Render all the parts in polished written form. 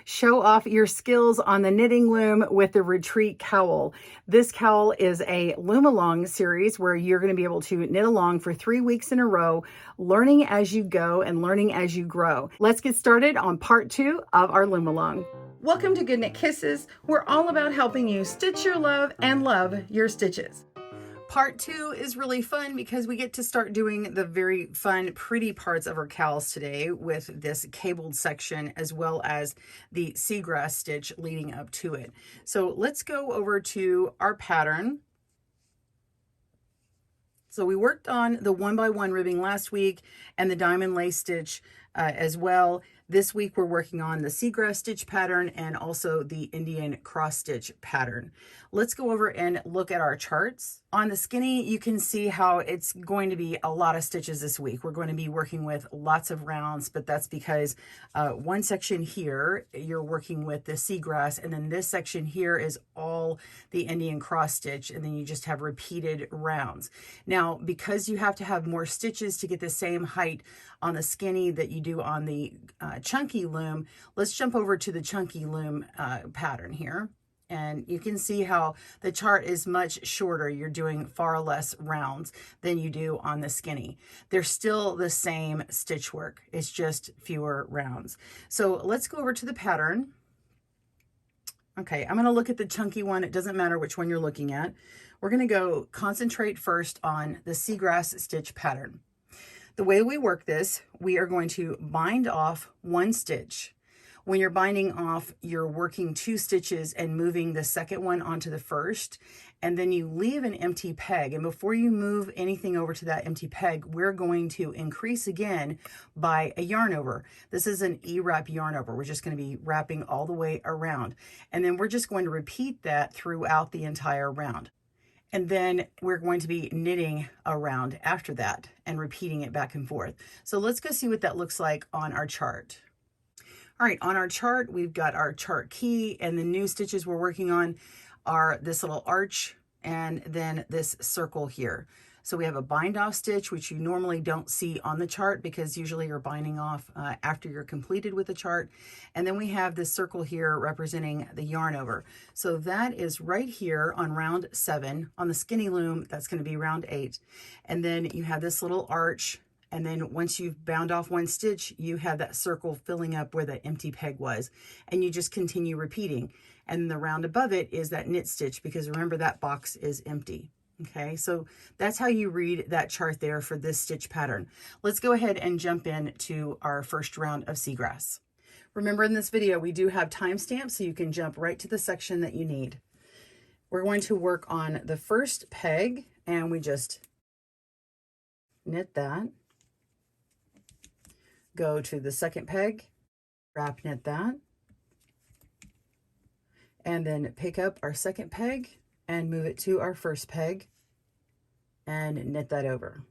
Show off your skills on the knitting loom with the Retreat Cowl. This cowl is a loom along series where you're going to be able to knit along for 3 weeks in a row, learning as you go and learning as you grow. Let's get started on part 2 of our loom along. Welcome to Good Knit Kisses. We're all about helping you stitch your love and love your stitches. Part 2 is really fun because we get to start doing the very fun, pretty parts of our cowls today with this cabled section as well as the seagrass stitch leading up to it. So let's go over to our pattern. So we worked on the 1x1 ribbing last week and the diamond lace stitch as well. This week we're working on the seagrass stitch pattern and also the Indian cross stitch pattern. Let's go over and look at our charts. On the skinny, you can see how it's going to be a lot of stitches this week. We're going to be working with lots of rounds, but that's because one section here, you're working with the seagrass, and then this section here is all the Indian cross stitch, and then you just have repeated rounds. Now, because you have to have more stitches to get the same height on the skinny that you do on the chunky loom, let's jump over to the chunky loom pattern here. And you can see how the chart is much shorter. You're doing far less rounds than you do on the skinny. They're still the same stitch work. It's just fewer rounds. So let's go over to the pattern. Okay, I'm going to look at the chunky one. It doesn't matter which one you're looking at. We're going to go concentrate first on the seagrass stitch pattern. The way we work this, we are going to bind off one stitch. When you're binding off, you're working 2 stitches and moving the second one onto the first, and then you leave an empty peg. And before you move anything over to that empty peg, we're going to increase again by a yarn over. This is an E-wrap yarn over. We're just going to be wrapping all the way around. And then we're just going to repeat that throughout the entire round. And then we're going to be knitting around after that and repeating it back and forth. So let's go see what that looks like on our chart. All right, on our chart, we've got our chart key, and the new stitches we're working on are this little arch and then this circle here. So we have a bind off stitch, which you normally don't see on the chart because usually you're binding off after you're completed with the chart. And then we have this circle here representing the yarn over. So that is right here on round 7. On the skinny loom, that's going to be round 8. And then you have this little arch. And then once you've bound off one stitch, you have that circle filling up where the empty peg was. And you just continue repeating. And the round above it is that knit stitch, because remember that box is empty. Okay, so that's how you read that chart there for this stitch pattern. Let's go ahead and jump into our first round of seagrass. Remember, in this video, we do have timestamps, so you can jump right to the section that you need. We're going to work on the first peg, and we just knit that. Go to the second peg, wrap knit that, and then pick up our second peg and move it to our first peg and knit that over.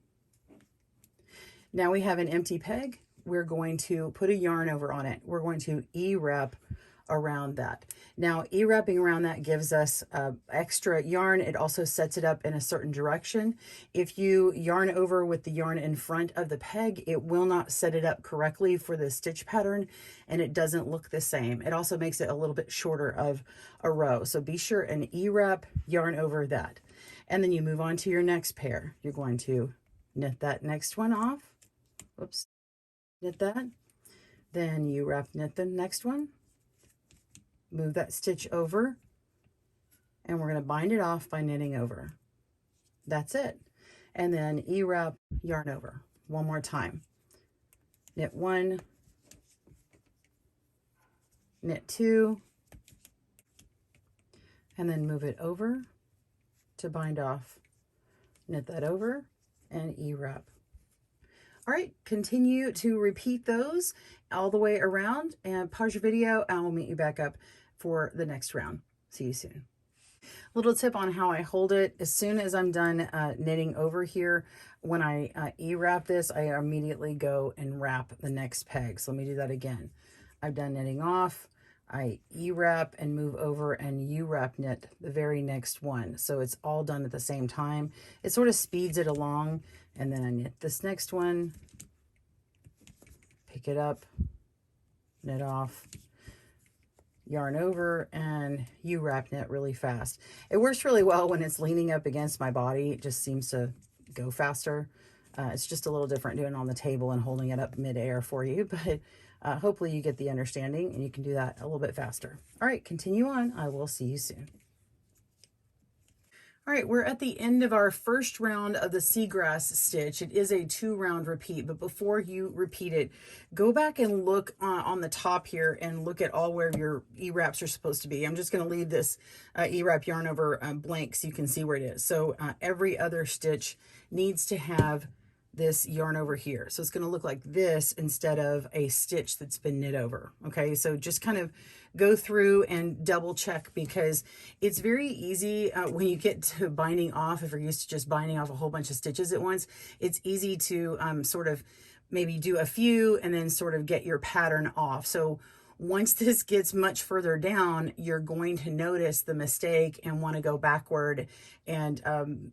Now we have an empty peg. We're going to put a yarn over on it. We're going to E-wrap around that. Now, E-wrapping around that gives us extra yarn. It also sets it up in a certain direction. If you yarn over with the yarn in front of the peg, it will not set it up correctly for the stitch pattern, and it doesn't look the same. It also makes it a little bit shorter of a row. So be sure and E-wrap yarn over that. And then you move on to your next pair. You're going to knit that next one off. Whoops. Knit that. Then you wrap knit the next one. Move that stitch over, and we're going to bind it off by knitting over. That's it. And then E-wrap yarn over one more time. Knit 1, knit 2, and then move it over to bind off. Knit that over and E-wrap. All right, continue to repeat those all the way around, and pause your video and I'll meet you back up for the next round. See you soon. Little tip on how I hold it. As soon as I'm done knitting over here, when I E-wrap this, I immediately go and wrap the next peg. So let me do that again. I've done knitting off. I E-wrap and move over and U-wrap knit the very next one. So it's all done at the same time. It sort of speeds it along. And then I knit this next one, pick it up, knit off, yarn over, and Unwrap knit really fast. It works really well when it's leaning up against my body. It just seems to go faster. It's just a little different doing it on the table and holding it up midair for you, but hopefully you get the understanding and you can do that a little bit faster. All right, continue on. I will see you soon. All right, we're at the end of our first round of the Seagrass stitch. It is a 2-round repeat, but before you repeat it, go back and look on the top here and look at all where your E-wraps are supposed to be. I'm just going to leave this E-wrap yarn over blank so you can see where it is. So every other stitch needs to have this yarn over here. So it's going to look like this instead of a stitch that's been knit over. Okay, so just kind of go through and double check, because it's very easy when you get to binding off, if you're used to just binding off a whole bunch of stitches at once, it's easy to sort of maybe do a few and then sort of get your pattern off. So once this gets much further down, you're going to notice the mistake and want to go backward. And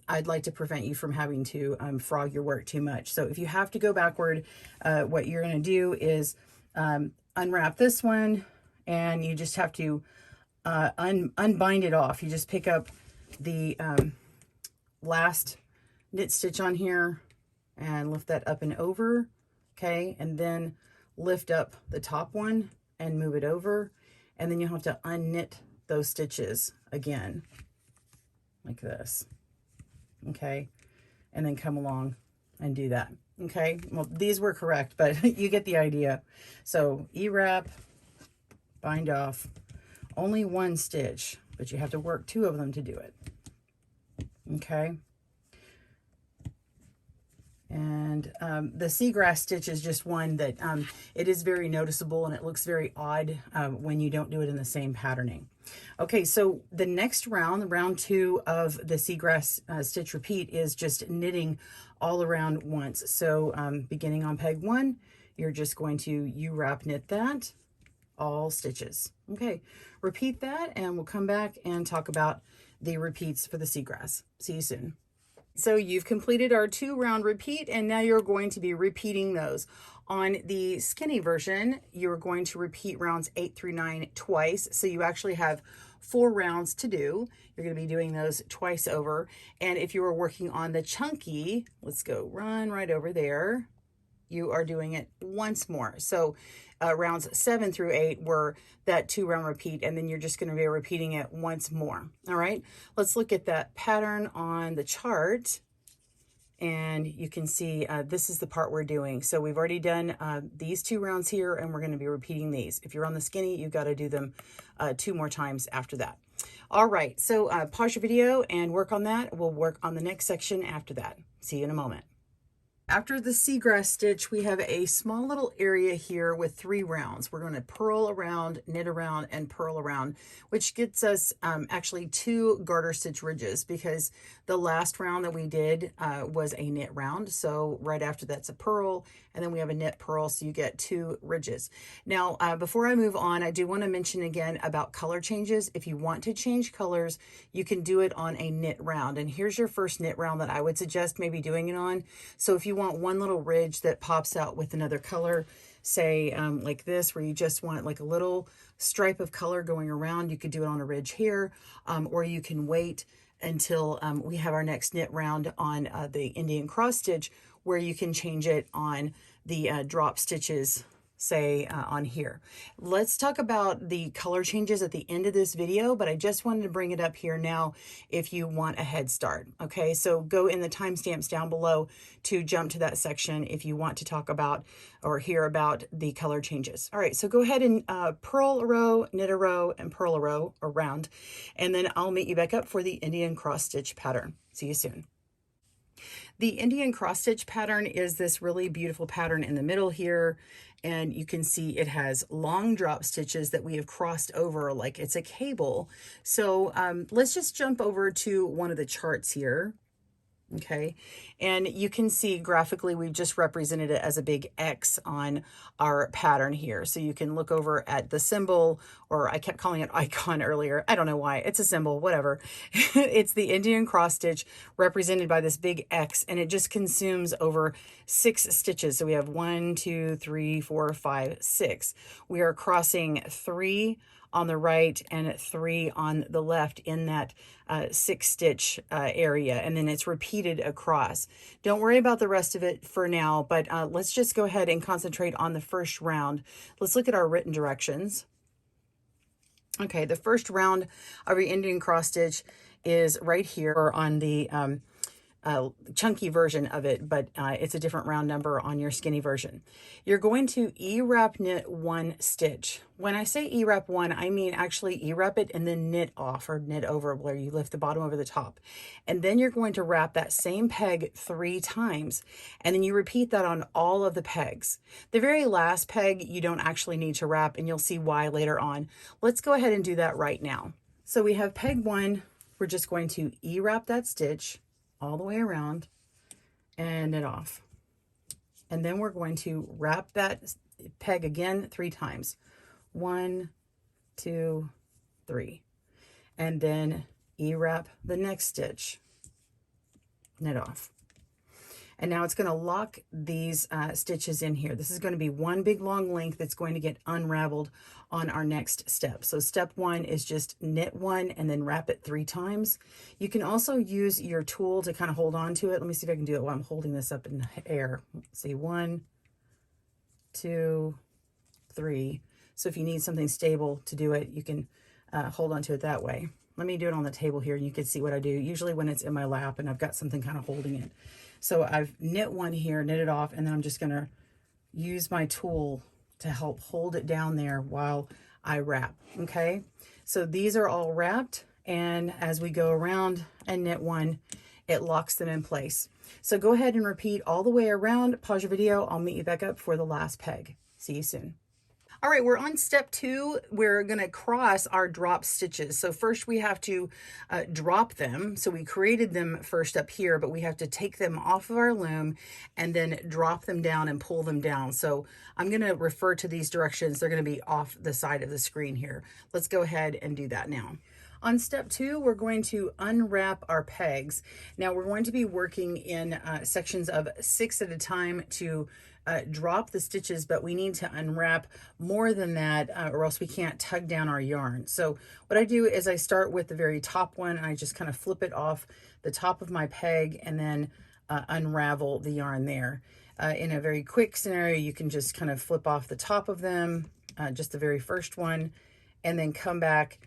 I'd like to prevent you from having to frog your work too much. So if you have to go backward, what you're going to do is unwrap this one, and you just have to unbind it off. You just pick up the last knit stitch on here and lift that up and over, okay? And then lift up the top one and move it over, and then you'll have to unknit those stitches again, like this, okay? And then come along and do that, okay? Well, these were correct, but you get the idea. So E-wrap, bind off, only 1 stitch, but you have to work 2 of them to do it, okay? And the Seagrass stitch is just one that it is very noticeable, and it looks very odd when you don't do it in the same patterning. Okay, so the next round, round 2 of the Seagrass stitch repeat, is just knitting all around once. So beginning on peg 1, you're just going to U-wrap knit that, all stitches. Okay, repeat that, and we'll come back and talk about the repeats for the Seagrass. See you soon. So you've completed our 2-round repeat, and now you're going to be repeating those. On the skinny version, you're going to repeat rounds 8 through 9 twice. So you actually have 4 rounds to do. You're going to be doing those twice over. And if you were working on the chunky, let's go run right over there. You are doing it once more. So rounds 7 through 8 were that 2-round repeat, and then you're just going to be repeating it once more. All right, let's look at that pattern on the chart, and you can see this is the part we're doing. So we've already done these 2 rounds here, and we're going to be repeating these. If you're on the skinny, you've got to do them 2 more times after that. All right, so pause your video and work on that. We'll work on the next section after that. See you in a moment. After the Seagrass stitch, we have a small little area here with 3 rounds. We're going to purl around, knit around, and purl around, which gets us actually 2 garter stitch ridges, because the last round that we did was a knit round. So right after that's a purl, and then we have a knit purl, so you get 2 ridges. Now, before I move on, I do want to mention again about color changes. If you want to change colors, you can do it on a knit round. And here's your first knit round that I would suggest maybe doing it on. So if you want one little ridge that pops out with another color, say like this, where you just want like a little stripe of color going around, you could do it on a ridge here, or you can wait until we have our next knit round on the Indian cross stitch, where you can change it on the drop stitches, say on here. Let's talk about the color changes at the end of this video, but I just wanted to bring it up here now if you want a head start. Okay, so go in the timestamps down below to jump to that section if you want to talk about or hear about the color changes. All right, so go ahead and purl a row, knit a row, and purl a row around, and then I'll meet you back up for the Indian cross stitch pattern. See you soon. The Indian cross stitch pattern is this really beautiful pattern in the middle here, and you can see it has long drop stitches that we have crossed over like it's a cable. So let's just jump over to one of the charts here. Okay, and you can see graphically we've just represented it as a big X on our pattern here. So you can look over at the symbol, or I kept calling it icon earlier. I don't know why. It's a symbol, whatever. It's the Indian cross stitch represented by this big X, and it just consumes over 6 stitches. So we have 1, 2, 3, 4, 5, 6. We are crossing 3 on the right and 3 on the left in that 6 stitch area, and then it's repeated across. Don't worry about the rest of it for now, but let's just go ahead and concentrate on the first round. Let's look at our written directions. Okay, the first round of your Indian cross stitch is right here, or on the chunky version of it, but it's a different round number on your skinny version. You're going to E-wrap knit 1 stitch. When I say E-wrap 1, I mean actually E-wrap it and then knit off or knit over, where you lift the bottom over the top. And then you're going to wrap that same peg 3 times. And then you repeat that on all of the pegs. The very last peg you don't actually need to wrap, and you'll see why later on. Let's go ahead and do that right now. So we have peg 1. We're just going to E-wrap that stitch all the way around and knit off. And then we're going to wrap that peg again 3 times. 1, 2, 3. And then E-wrap the next stitch, knit off. And now it's going to lock these stitches in here. This is going to be one big long length that's going to get unraveled on our next step. So step 1 is just knit 1 and then wrap it 3 times. You can also use your tool to kind of hold on to it. Let me see if I can do it while I'm holding this up in the air. Let's see, 1, 2, 3. So if you need something stable to do it, you can hold on to it that way. Let me do it on the table here, and you can see what I do. Usually when it's in my lap and I've got something kind of holding it. So I've knit 1 here, knit it off, and then I'm just going to use my tool to help hold it down there while I wrap. Okay, so these are all wrapped, and as we go around and knit 1, it locks them in place. So go ahead and repeat all the way around. Pause your video. I'll meet you back up for the last peg. See you soon. All right, we're on step 2. We're going to cross our drop stitches. So first we have to drop them. So we created them first up here, but we have to take them off of our loom and then drop them down and pull them down. So I'm going to refer to these directions. They're going to be off the side of the screen here. Let's go ahead and do that now. On step 2, we're going to unwrap our pegs. Now we're going to be working in sections of 6 at a time to drop the stitches, but we need to unwrap more than that or else we can't tug down our yarn. So what I do is I start with the very top one, and I just kind of flip it off the top of my peg and then unravel the yarn there. In a very quick scenario, you can just kind of flip off the top of them, just the very first one, and then come back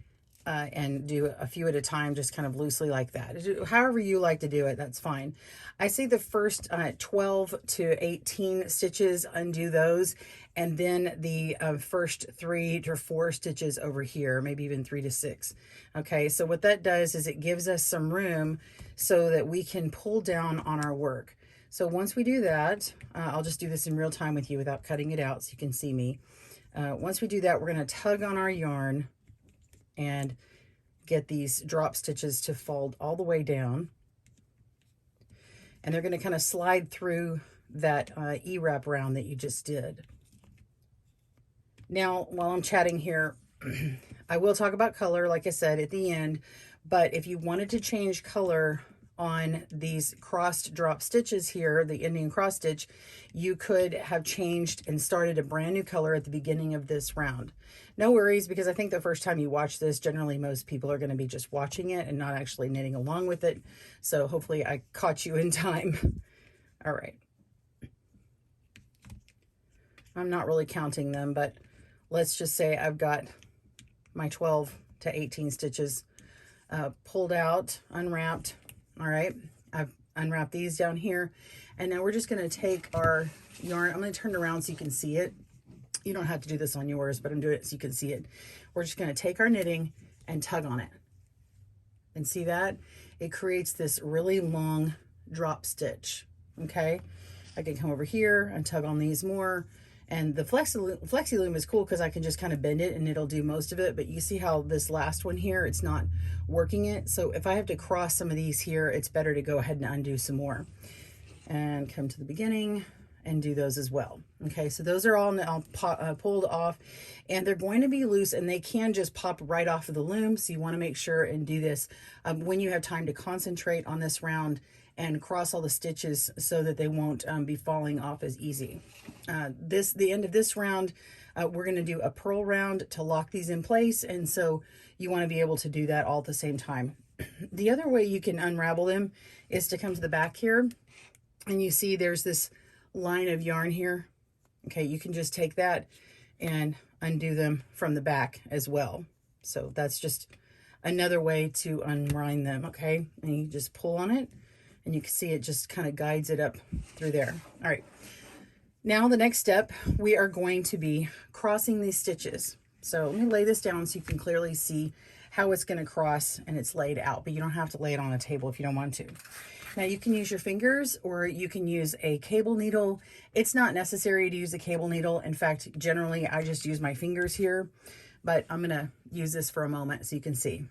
and do a few at a time, just kind of loosely like that. However you like to do it, that's fine. I say the first 12 to 18 stitches, undo those, and then the first 3 to 4 stitches over here, maybe even 3 to 6. Okay, so what that does is it gives us some room so that we can pull down on our work. So once we do that, I'll just do this in real time with you without cutting it out so you can see me. Once we do that, we're going to tug on our yarn and get these drop stitches to fold all the way down, and they're going to kind of slide through that E-wrap round that you just did. Now while I'm chatting here, I will talk about color like I said at the end, but if you wanted to change color on these crossed drop stitches here, the Indian cross stitch, you could have changed and started a brand new color at the beginning of this round. No worries, because I think the first time you watch this, generally most people are going to be just watching it and not actually knitting along with it. So hopefully I caught you in time. All right. I'm not really counting them, but let's just say I've got my 12 to 18 stitches pulled out, unwrapped. All right, I've unwrapped these down here, and now we're just going to take our yarn. I'm going to turn it around so you can see it. You don't have to do this on yours, but I'm doing it so you can see it. We're just going to take our knitting and tug on it. And see that? It creates this really long drop stitch. Okay, I can come over here and tug on these more, And the Flexi Loom is cool because I can just kind of bend it and it'll do most of it. But you see how this last one here, it's not working it. So if I have to cross some of these here, it's better to go ahead and undo some more. And come to the beginning and do those as well. Okay, so those are all now pulled off, and they're going to be loose, and they can just pop right off of the loom. So you want to make sure and do this when you have time to concentrate on this round and cross all the stitches so that they won't be falling off as easy. The end of this round, we're going to do a purl round to lock these in place, and so you want to be able to do that all at the same time. The other way you can unravel them is to come to the back here, and you see there's this line of yarn here. Okay, you can just take that and undo them from the back as well. So that's just another way to unwind them. Okay, and you just pull on it and you can see it just kind of guides it up through there. All right, now the next step, we are going to be crossing these stitches. So let me lay this down so you can clearly see how it's going to cross, and it's laid out, but you don't have to lay it on a table if you don't want to. Now you can use your fingers or you can use a cable needle. It's not necessary to use a cable needle. In fact, generally I just use my fingers here, but I'm gonna use this for a moment so you can see.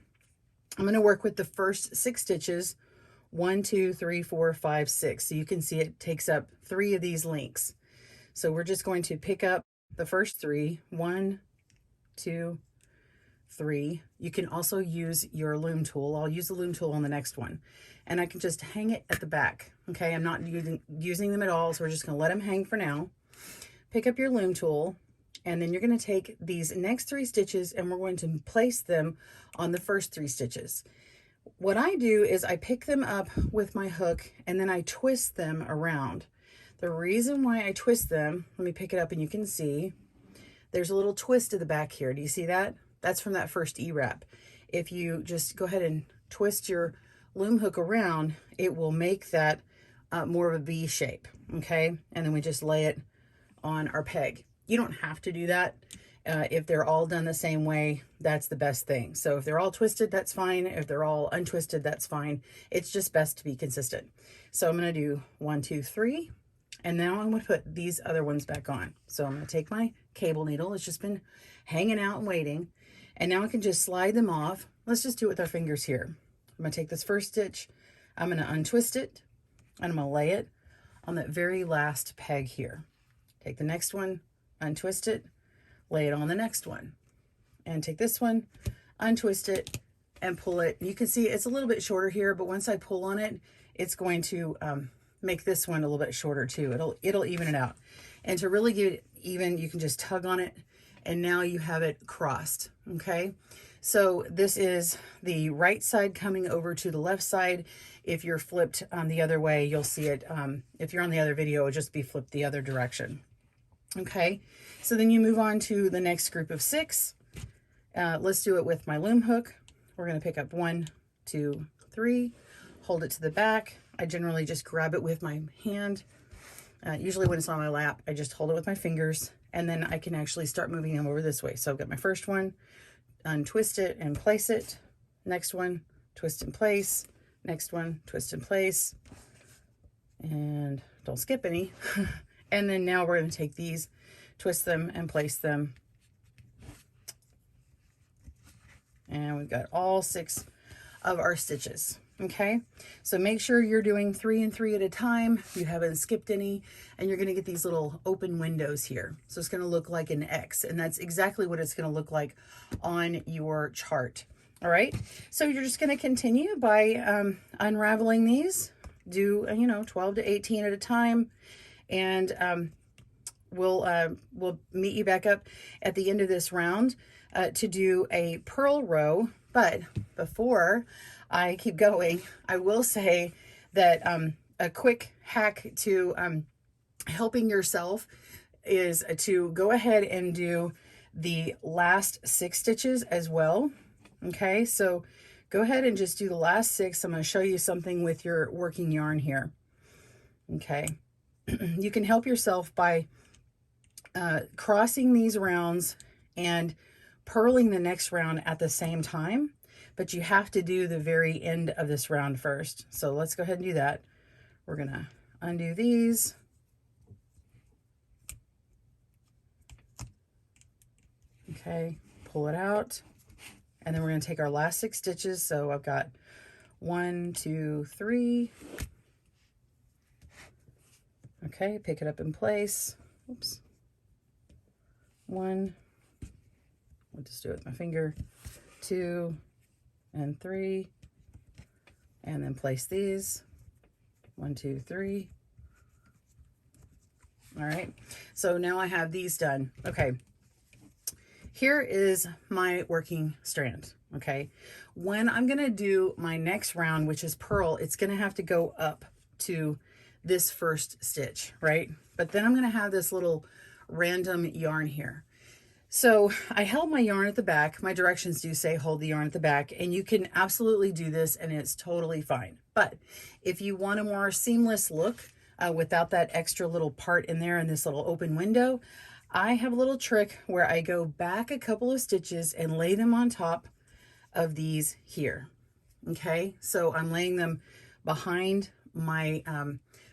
I'm gonna work with the first 6 stitches, 1, 2, 3, 4, 5, 6. So you can see it takes up 3 of these links. So we're just going to pick up the first 3, 1, 2, 3. You can also use your loom tool. I'll use the loom tool on the next one, and I can just hang it at the back. Okay, I'm not using them at all, so we're just going to let them hang for now. Pick up your loom tool, and then you're going to take these next 3 stitches and we're going to place them on the first 3 stitches. What I do is I pick them up with my hook and then I twist them around. The reason why I twist them, let me pick it up and you can see there's a little twist to the back here. Do you see that? That's from that first E-wrap. If you just go ahead and twist your loom hook around, it will make that more of a V shape, okay? And then we just lay it on our peg. You don't have to do that. If they're all done the same way, that's the best thing. So if they're all twisted, that's fine. If they're all untwisted, that's fine. It's just best to be consistent. So I'm gonna do 1, 2, 3, and now I'm gonna put these other ones back on. So I'm gonna take my cable needle. It's just been hanging out and waiting. And now I can just slide them off. Let's just do it with our fingers here. I'm gonna take this first stitch, I'm gonna untwist it, and I'm gonna lay it on that very last peg here. Take the next one, untwist it, lay it on the next one. And take this one, untwist it, and pull it. You can see it's a little bit shorter here, but once I pull on it, it's going to make this one a little bit shorter too. It'll even it out. And to really get it even, you can just tug on it, and now you have it crossed, okay? So this is the right side coming over to the left side. If you're flipped the other way, you'll see it. If you're on the other video, it'll just be flipped the other direction. Okay, so then you move on to the next group of 6. Let's do it with my loom hook. We're gonna pick up 1, 2, 3, hold it to the back. I generally just grab it with my hand. Usually when it's on my lap, I just hold it with my fingers, and then I can actually start moving them over this way. So I've got my first one, untwist it and place it. Next one, twist and place. Next one, twist and place. And don't skip any. And then now we're going to take these, twist them and place them. And we've got all 6 of our stitches. Okay, so make sure you're doing 3 and 3 at a time. You haven't skipped any, and you're going to get these little open windows here. So it's going to look like an X, and that's exactly what it's going to look like on your chart. All right, so you're just going to continue by unraveling these. Do 12 to 18 at a time, and we'll meet you back up at the end of this round to do a purl row. But before I keep going, I will say that a quick hack to helping yourself is to go ahead and do the last 6 stitches as well. Okay, so go ahead and just do the last 6. I'm going to show you something with your working yarn here. Okay, you can help yourself by crossing these rounds and purling the next round at the same time, but you have to do the very end of this round first. So let's go ahead and do that. We're gonna undo these. Okay, pull it out. And then we're going to take our last 6 stitches. So I've got 1, 2, 3. Okay, pick it up in place. Oops. 1. I'll just do it with my finger. 2 and 3. And then place these. 1, 2, 3. All right. So now I have these done. Okay. Here is my working strand, okay? When I'm gonna do my next round, which is purl, it's gonna have to go up to this first stitch, right? But then I'm gonna have this little random yarn here. So I held my yarn at the back. My directions do say hold the yarn at the back, and you can absolutely do this and it's totally fine. But if you want a more seamless look without that extra little part in there and this little open window, I have a little trick where I go back a couple of stitches and lay them on top of these here. Okay, so I'm laying them behind my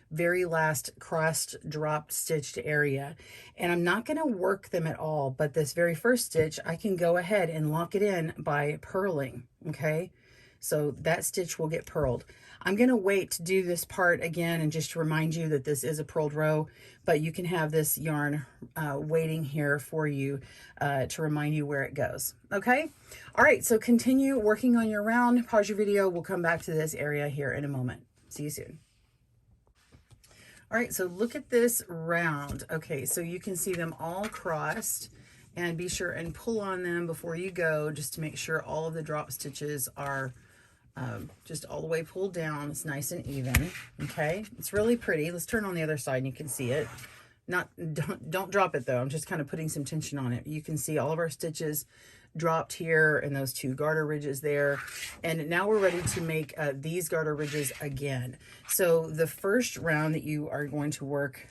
very last crossed dropped stitched area, and I'm not going to work them at all, but this very first stitch I can go ahead and lock it in by purling. Okay, so that stitch will get purled. I'm going to wait to do this part again and just to remind you that this is a purled row, but you can have this yarn waiting here for you to remind you where it goes. Okay, all right, so continue working on your round. Pause your video. We'll come back to this area here in a moment. See you soon. All right, so look at this round. Okay, so you can see them all crossed, and be sure and pull on them before you go just to make sure all of the drop stitches are just all the way pulled down. It's nice and even. Okay, it's really pretty. Let's turn on the other side and you can see it. Don't drop it though. I'm just kind of putting some tension on it. You can see all of our stitches dropped here and those 2 garter ridges there. And now we're ready to make these garter ridges again. So the first round that you are going to work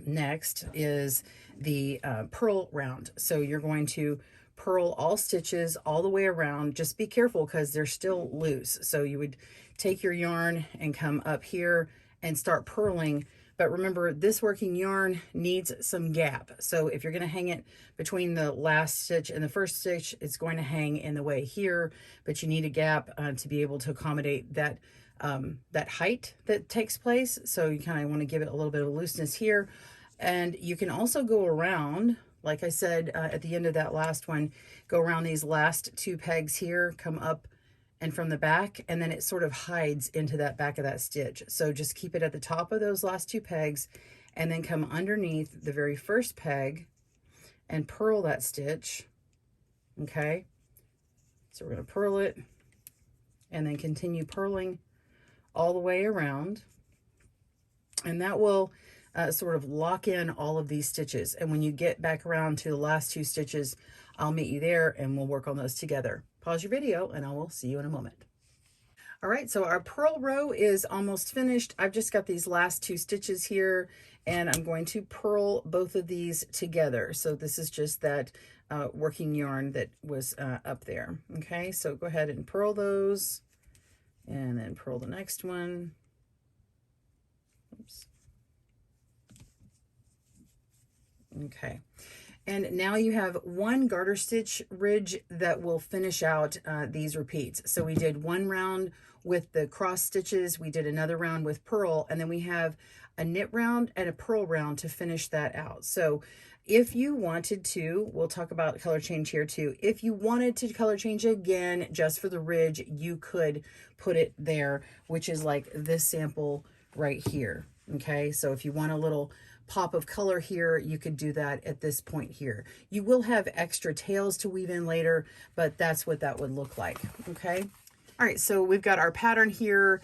next is the purl round. So you're going to purl all stitches all the way around. Just be careful because they're still loose. So you would take your yarn and come up here and start purling. But remember, this working yarn needs some gap. So if you're going to hang it between the last stitch and the first stitch, it's going to hang in the way here, but you need a gap to be able to accommodate that that height that takes place. So you kind of want to give it a little bit of looseness here. And you can also go around, like I said, at the end of that last one, go around these last 2 pegs here, come up and from the back, and then it sort of hides into that back of that stitch. So just keep it at the top of those last 2 pegs and then come underneath the very first peg and purl that stitch. Okay, so we're going to purl it and then continue purling all the way around, and that will sort of lock in all of these stitches. And when you get back around to the last 2 stitches, I'll meet you there and we'll work on those together. Pause your video and I will see you in a moment. All right, so our purl row is almost finished. I've just got these last 2 stitches here and I'm going to purl both of these together. So this is just that working yarn that was up there. Okay, so go ahead and purl those and then purl the next one. Oops. Okay, and now you have 1 garter stitch ridge that will finish out these repeats. So we did 1 round with the cross stitches, we did another round with purl, and then we have a knit round and a purl round to finish that out. So if you wanted to, we'll talk about color change here too. If you wanted to color change again just for the ridge, you could put it there, which is like this sample right here. Okay, so if you want a little pop of color here, you could do that at this point here. You will have extra tails to weave in later, but that's what that would look like. Okay, all right, so we've got our pattern here.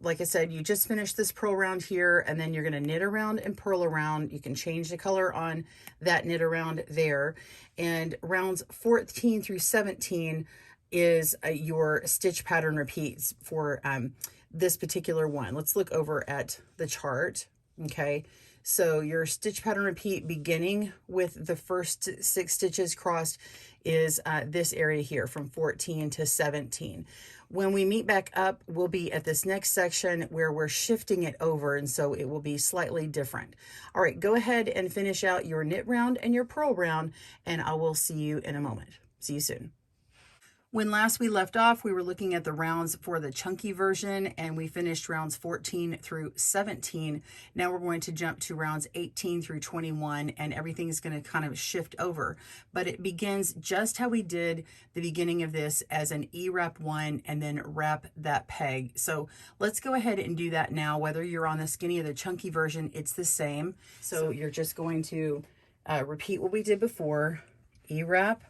Like I said, you just finished this purl round here, and then you're going to knit around and purl around. You can change the color on that knit around there. And rounds 14 through 17 is your stitch pattern repeats for this particular one. Let's look over at the chart. Okay, So your stitch pattern repeat beginning with the first 6 stitches crossed is this area here from 14 to 17. When we meet back up, we'll be at this next section where we're shifting it over, and so it will be slightly different. All right, go ahead and finish out your knit round and your purl round, and I will see you in a moment. See you soon. When last we left off, we were looking at the rounds for the chunky version, and we finished rounds 14 through 17. Now we're going to jump to rounds 18 through 21, and everything is going to kind of shift over. But it begins just how we did the beginning of this as an E-wrap 1 and then wrap that peg. So let's go ahead and do that now. Whether you're on the skinny or the chunky version, it's the same. So you're just going to repeat what we did before. E-wrap,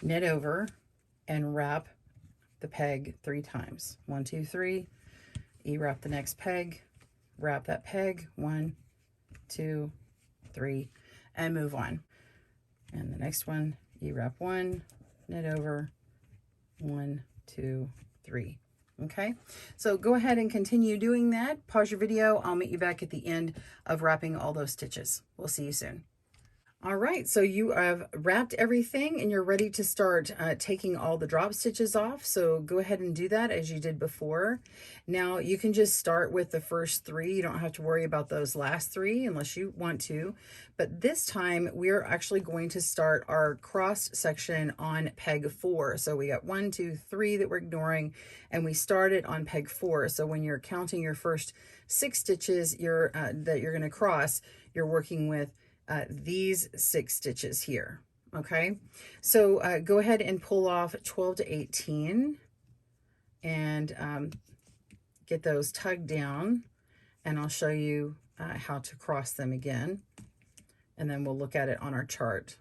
knit over, and wrap the peg 3 times. 1, 2, 3. E-wrap the next peg, wrap that peg, 1, 2, 3, and move on. And the next one, E-wrap 1, knit over, 1, 2, 3. Okay, so go ahead and continue doing that. Pause your video. I'll meet you back at the end of wrapping all those stitches. We'll see you soon. All right, so you have wrapped everything and you're ready to start taking all the drop stitches off. So go ahead and do that as you did before. Now you can just start with the first 3. You don't have to worry about those last 3 unless you want to. But this time we're actually going to start our crossed section on peg 4. So we got 1, 2, 3 that we're ignoring, and we started on peg 4. So when you're counting your first 6 stitches that you're going to cross, you're working with these 6 stitches here. Okay, so go ahead and pull off 12 to 18 and get those tugged down, and I'll show you how to cross them again, and then we'll look at it on our chart.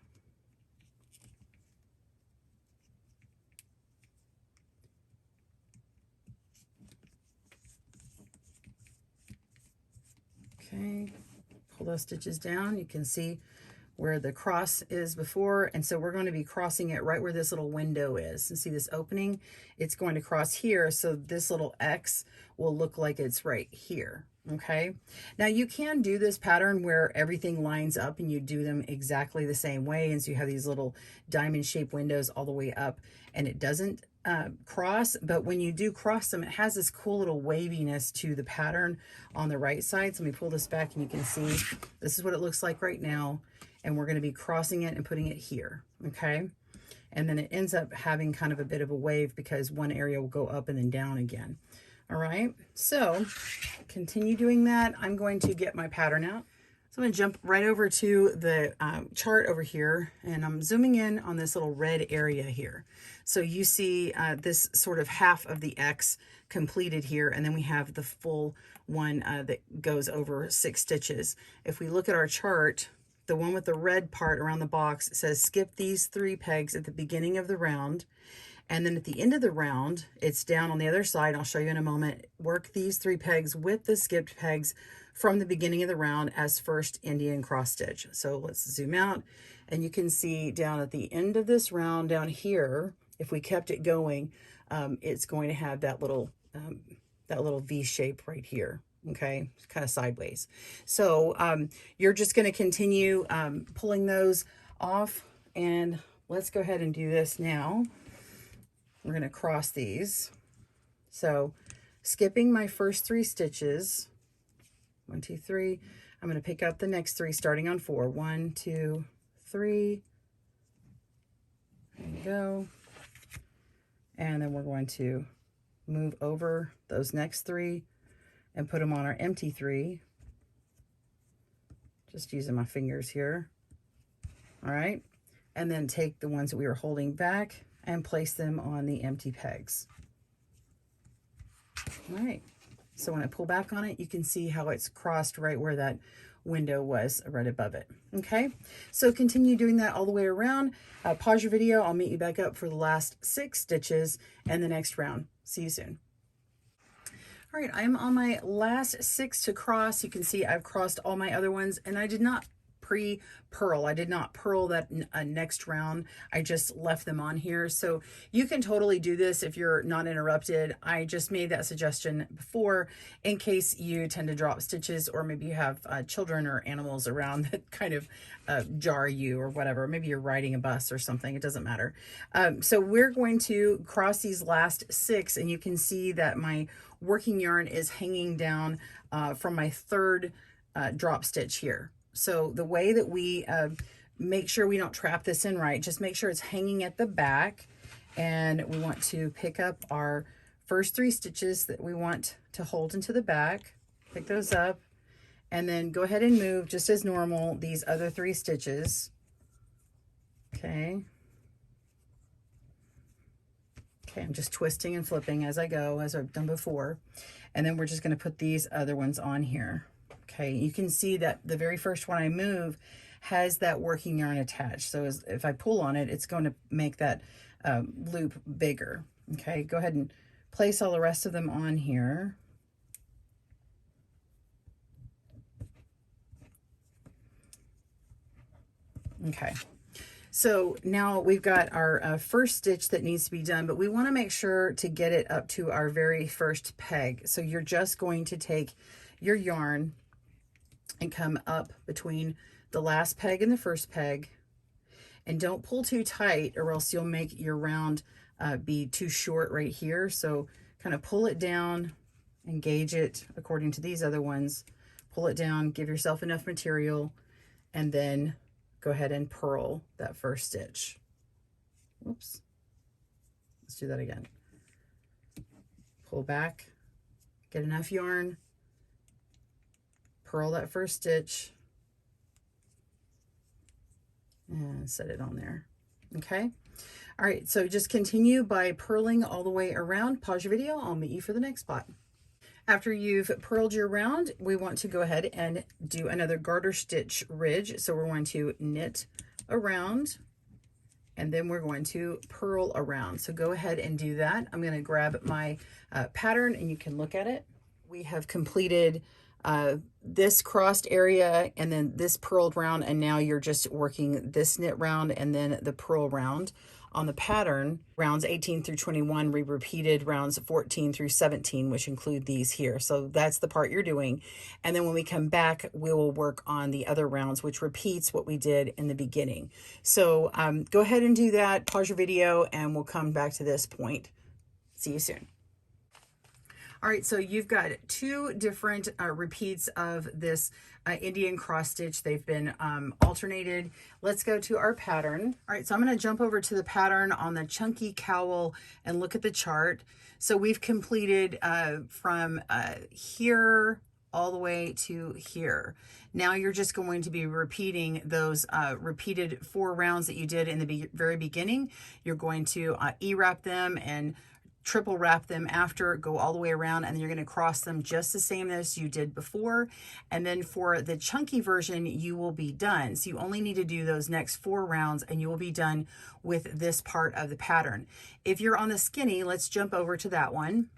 Okay, pull those stitches down. You can see where the cross is before, and so we're going to be crossing it right where this little window is. And see this opening? It's going to cross here, so this little X will look like it's right here. Okay, now you can do this pattern where everything lines up and you do them exactly the same way, and so you have these little diamond shaped windows all the way up and it doesn't cross. But when you do cross them, it has this cool little waviness to the pattern on the right side. So let me pull this back and you can see this is what it looks like right now, and we're going to be crossing it and putting it here. Okay, and then it ends up having kind of a bit of a wave because one area will go up and then down again. All right, so continue doing that. I'm going to get my pattern out. So I'm going to jump right over to the chart over here, and I'm zooming in on this little red area here. So you see this sort of half of the X completed here, and then we have the full one that goes over 6 stitches. If we look at our chart, the one with the red part around the box says skip these 3 pegs at the beginning of the round, and then at the end of the round, it's down on the other side. I'll show you in a moment. Work these 3 pegs with the skipped pegs from the beginning of the round as first Indian cross stitch. So let's zoom out, and you can see down at the end of this round down here, if we kept it going, it's going to have that little V shape right here. Okay, kind of sideways. So you're just going to continue pulling those off, and let's go ahead and do this now. We're going to cross these. So skipping my first 3 stitches, 1, 2, 3, I'm going to pick up the next 3 starting on 4. 1, 2, 3. There you go. And then we're going to move over those next 3 and put them on our empty 3. Just using my fingers here. All right. And then take the ones that we were holding back and place them on the empty pegs. All right. So when I pull back on it, you can see how it's crossed right where that window was right above it. Okay. So continue doing that all the way around. Pause your video. I'll meet you back up for the last 6 stitches and the next round. See you soon. All right, I'm on my last 6 to cross. You can see I've crossed all my other ones, and I did not pre-purl. I did not purl that next round. I just left them on here. So you can totally do this if you're not interrupted. I just made that suggestion before in case you tend to drop stitches, or maybe you have children or animals around that kind of jar you or whatever. Maybe you're riding a bus or something. It doesn't matter. So we're going to cross these last 6, and you can see that my working yarn is hanging down from my third drop stitch here. So the way that we make sure we don't trap this in right, just make sure it's hanging at the back, and we want to pick up our first 3 stitches that we want to hold into the back, pick those up, and then go ahead and move just as normal these other 3 stitches. Okay. Okay, I'm just twisting and flipping as I go, as I've done before. And then we're just going to put these other ones on here. Okay, you can see that the very first one I move has that working yarn attached. So if I pull on it, it's going to make that loop bigger. Okay, go ahead and place all the rest of them on here. Okay. So now we've got our first stitch that needs to be done, but we want to make sure to get it up to our very first peg. So you're just going to take your yarn and come up between the last peg and the first peg, and don't pull too tight or else you'll make your round be too short right here. So kind of pull it down and gauge it according to these other ones. Pull it down, give yourself enough material, and then go ahead and purl that first stitch. Whoops. Let's do that again. Pull back, get enough yarn, purl that first stitch, and set it on there. Okay. All right. So just continue by purling all the way around. Pause your video. I'll meet you for the next spot. After you've purled your round, we want to go ahead and do another garter stitch ridge. So we're going to knit around, and then we're going to purl around. So go ahead and do that. I'm going to grab my pattern and you can look at it. We have completed this crossed area and then this purled round, and now you're just working this knit round and then the purl round. On the pattern, rounds 18 through 21, we repeated rounds 14 through 17, which include these here. So that's the part you're doing. And then when we come back, we will work on the other rounds, which repeats what we did in the beginning. So go ahead and do that, pause your video, and we'll come back to this point. See you soon. All right, so you've got 2 different repeats of this Indian cross stitch. They've been alternated. Let's go to our pattern. All right, so I'm going to jump over to the pattern on the chunky cowl and look at the chart. So we've completed from here all the way to here. Now you're just going to be repeating those repeated 4 rounds that you did in the very beginning. You're going to E-wrap them and triple wrap them after, go all the way around, and then you're going to cross them just the same as you did before. And then for the chunky version, you will be done. So you only need to do those next 4 rounds and you will be done with this part of the pattern. If you're on the skinny, let's jump over to that one.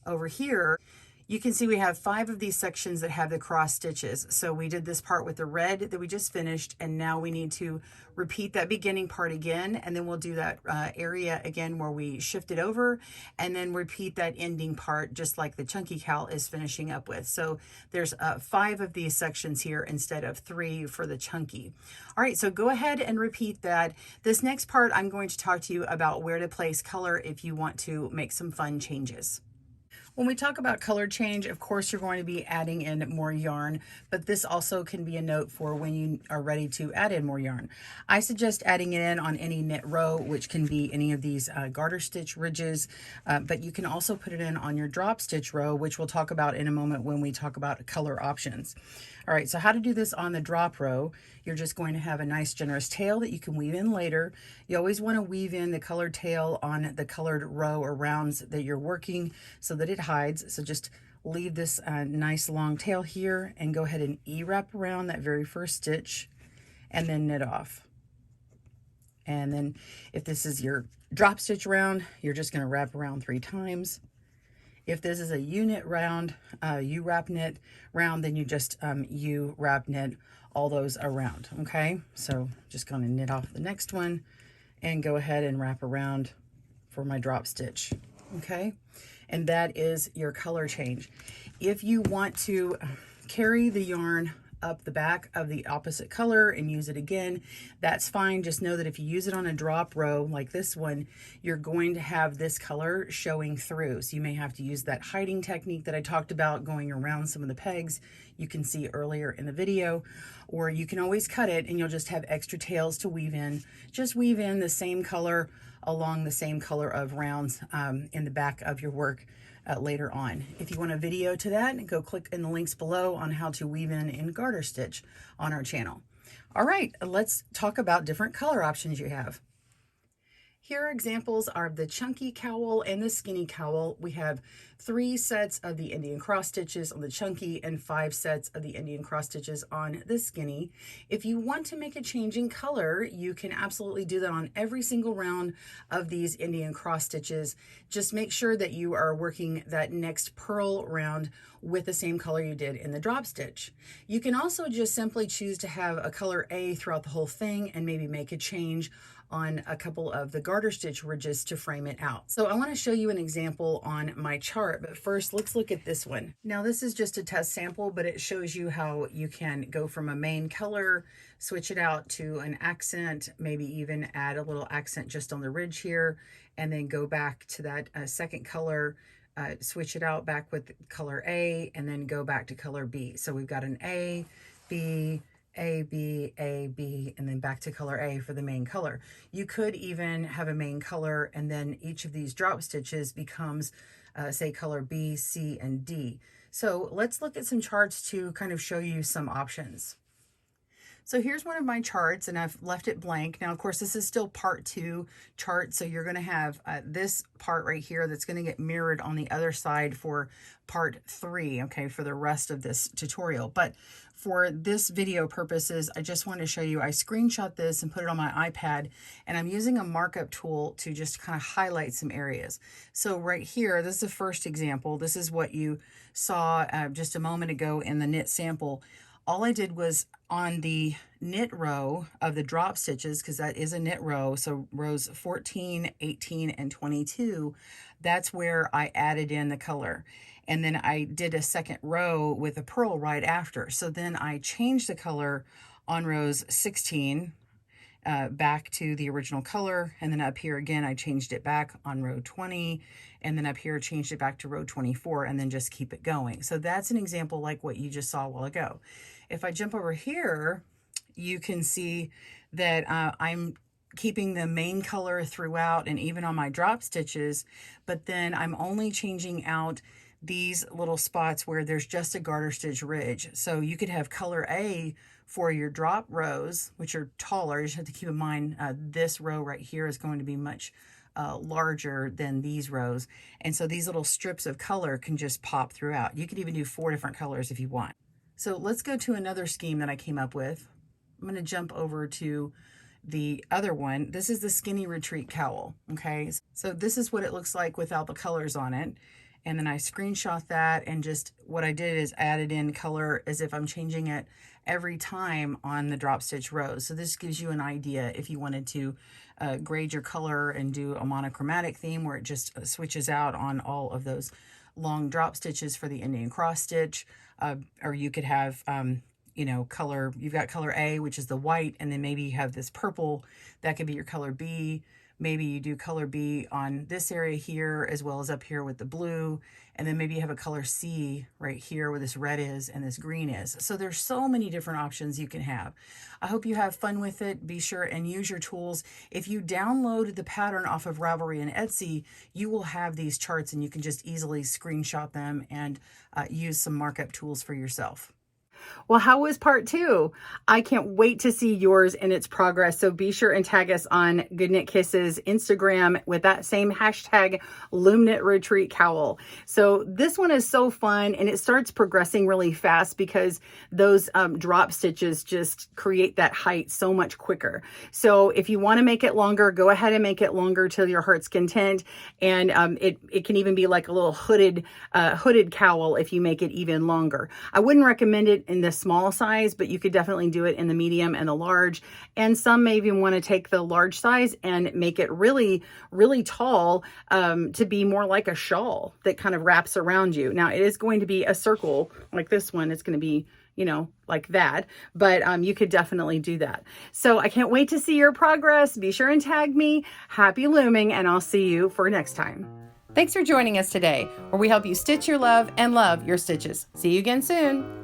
Over here, you can see we have 5 of these sections that have the cross stitches. So we did this part with the red that we just finished, and now we need to repeat that beginning part again, and then we'll do that area again where we shifted over, and then repeat that ending part just like the chunky cowl is finishing up with. So there's 5 of these sections here instead of 3 for the chunky. All right, so go ahead and repeat that. This next part, I'm going to talk to you about where to place color if you want to make some fun changes. When we talk about color change, of course, you're going to be adding in more yarn, but this also can be a note for when you are ready to add in more yarn. I suggest adding it in on any knit row, which can be any of these garter stitch ridges, but you can also put it in on your drop stitch row, which we'll talk about in a moment when we talk about color options. All right, so how to do this on the drop row. You're just going to have a nice generous tail that you can weave in later. You always want to weave in the colored tail on the colored row or rounds that you're working so that it hides. So just leave this nice long tail here and go ahead and E-wrap around that very first stitch and then knit off. And then if this is your drop stitch round, you're just going to wrap around 3 times If this is a U-knit round, U-wrap knit round, then you just U-wrap knit all those around, okay? So just going to knit off the next one and go ahead and wrap around for my drop stitch, okay? And that is your color change. If you want to carry the yarn up the back of the opposite color and use it again, that's fine. Just know that if you use it on a drop row like this one, you're going to have this color showing through. So you may have to use that hiding technique that I talked about, going around some of the pegs you can see earlier in the video, or you can always cut it and you'll just have extra tails to weave in. Just weave in the same color along the same color of rounds in the back of your work later on. If you want a video to that, go click in the links below on how to weave in garter stitch on our channel. All right, let's talk about different color options you have. Here are examples of the chunky cowl and the skinny cowl. We have 3 sets of the Indian cross stitches on the chunky and 5 sets of the Indian cross stitches on the skinny. If you want to make a change in color, you can absolutely do that on every single round of these Indian cross stitches. Just make sure that you are working that next purl round with the same color you did in the drop stitch. You can also just simply choose to have a color A throughout the whole thing and maybe make a change on a couple of the garter stitch ridges to frame it out. So I want to show you an example on my chart, but first let's look at this one. Now this is just a test sample, but it shows you how you can go from a main color, switch it out to an accent, maybe even add a little accent just on the ridge here, and then go back to that second color, switch it out back with color A, and then go back to color B. So we've got an A, B, A, B, A, B, and then back to color A for the main color. You could even have a main color and then each of these drop stitches becomes, say, color B, C, and D. So let's look at some charts to kind of show you some options. So here's one of my charts and I've left it blank. Now, of course, this is still part 2 chart. So you're going to have this part right here that's going to get mirrored on the other side for part 3, okay, for the rest of this tutorial. But for this video purposes, I just want to show you, I screenshot this and put it on my iPad, and I'm using a markup tool to just kind of highlight some areas. So right here, this is the first example. This is what you saw just a moment ago in the knit sample. All I did was on the knit row of the drop stitches, because that is a knit row, so rows 14, 18, and 22, that's where I added in the color. And then I did a second row with a purl right after. So then I changed the color on rows 16 back to the original color, and then up here again I changed it back on row 20, and then up here changed it back to row 24, and then just keep it going. So that's an example like what you just saw a while ago. If I jump over here, you can see that I'm keeping the main color throughout and even on my drop stitches, but then I'm only changing out these little spots where there's just a garter stitch ridge. So you could have color A for your drop rows, which are taller. You just have to keep in mind this row right here is going to be much larger than these rows. And so these little strips of color can just pop throughout. You could even do 4 different colors if you want. So let's go to another scheme that I came up with. I'm going to jump over to the other one. This is the skinny retreat cowl. Okay, so this is what it looks like without the colors on it. And then I screenshot that, and just what I did is added in color as if I'm changing it every time on the drop stitch rows. So this gives you an idea if you wanted to grade your color and do a monochromatic theme where it just switches out on all of those long drop stitches for the Indian cross stitch. Or you could have, you know, color, you've got color A, which is the white, and then maybe you have this purple, that could be your color B. Maybe you do color B on this area here as well as up here with the blue, and then maybe you have a color C right here where this red is and this green is. So there's so many different options you can have. I hope you have fun with it. Be sure and use your tools. If you download the pattern off of Ravelry and Etsy, you will have these charts and you can just easily screenshot them and use some markup tools for yourself. Well, how was part 2? I can't wait to see yours and its progress. So be sure and tag us on GoodKnitKisses Instagram with that same hashtag Loom Knit Retreat Cowl. So this one is so fun, and it starts progressing really fast because those drop stitches just create that height so much quicker. So if you want to make it longer, go ahead and make it longer till your heart's content. And it can even be like a little hooded cowl if you make it even longer. I wouldn't recommend it in the small size, but you could definitely do it in the medium and the large. And some may even want to take the large size and make it really, really tall to be more like a shawl that kind of wraps around you. Now it is going to be a circle like this one. It's going to be, you know, like that, but you could definitely do that. So I can't wait to see your progress. Be sure and tag me. Happy looming, and I'll see you for next time. Thanks for joining us today, where we help you stitch your love and love your stitches. See you again soon.